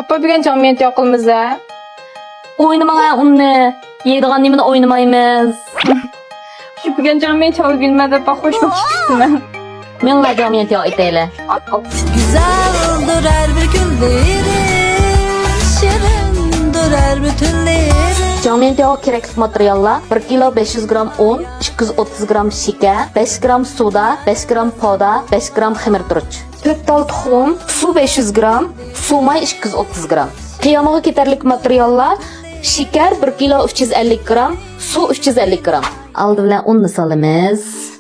Apa bir jamiyat yoqilmiz a. Oynamaya onu. Yeydiğen nimini oynamayımız. Şu bir jamiyat yoqilmadi, pa xo'sh bo'libman. Menla jamiyat yok eteyle. Güzeldir her bir günleri, şirindir her bütünleri. Jamiyat yok kerakli materiallar 1 kilo 500 gram un, 230 gram şeker, 5 gram soda, 5 gram poda, 5 gram xamir turuç. 4 dal tuxum, su 500 gram, su may 230 gram. Qiyamaga ketarlik materiallar şeker 1 kilo 350 gram, su 350 gram. Aldı bilan unni solamiz.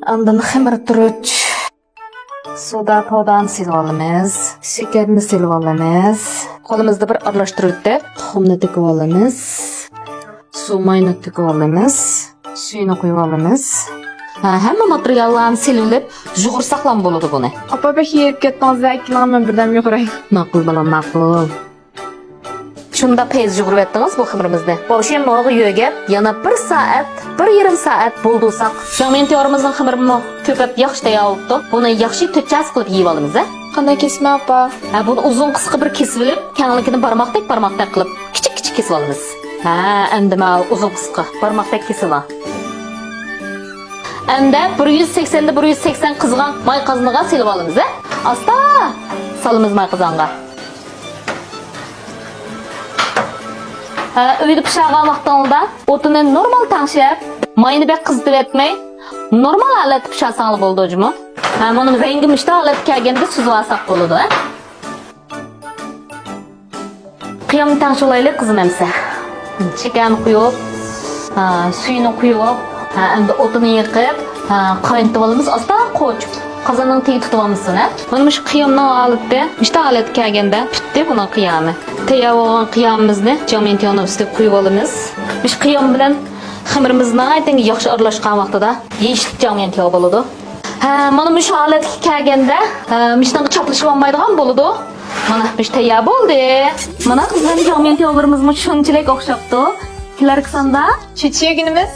Andan xamir turuç. Soda podani silib olamiz. Shekarni silib olamiz. Qo'limizda bir aralashtirib deb tuxumni to'kib olamiz. Suv mayni to'kib olamiz. Suyini quyib olamiz. Hamma materiallarni silib, yug'ursak ham bo'ladi buni. Apa bir yeyib ketdingiz, ikkilanma birdan yug'uray. Ma'qul bolam, ma'qul. Shunda pez yug'urib etdingiz bu xamirimizni. Boshim mog'i yo'gab, yana 1 soat, 1,5 soat bo'ldirsak, jamiyatlarimizning xamirini ko'pab yaxshi tayyorlabdi. Buni yaxshi to'chas qilib yeyib olamiz, a? Qanday kesma apa? Buni uzun qisqa bir kesib olib, kengligini barmoqdek qilib, kichik kesib olamiz. Endi mana uzun qisqa barmoqdek kesib ola. Endi 180 da 180 qizg'an may qozoniga selib olamiz, a? Asta solamiz may qozonga. Uyda pişirgan vaqtingizda o'tini normal tangshab, mayni bek qizitib etmay, normal holatda pishirsangiz bo'ldimi? Buni rengi mishta holatga kelganda suzib olsak bo'ladi. Qiyamni tangshilaylik qizim emsa. Shekarni quyib, suyini quyib, endi o'tini yiqib, qaynatib olamiz. Asta qo'chib, qozonning tegi tutib olamiz. Mana shu qiyamning holatda, mishta holatga kelganda bitdi buning qiyami. Tayyorlagan qiyamimizni jamiyatning ustiga quyib olamiz. Biz qiyam bilan xamirimizni ayting yaxshi aralashgan vaqtida yeyishlik jamiyat yo'q bo'ladi. Mana bu holatga kelganda, mishdan chaplashib olmaydigan bo'ladi. Mana biz tayyor bo'ldi. Mana qizlar jamiyat yo'g'larimiz shunchalik o'xshabdi. Sizlar qisanda Chechiye günümüz.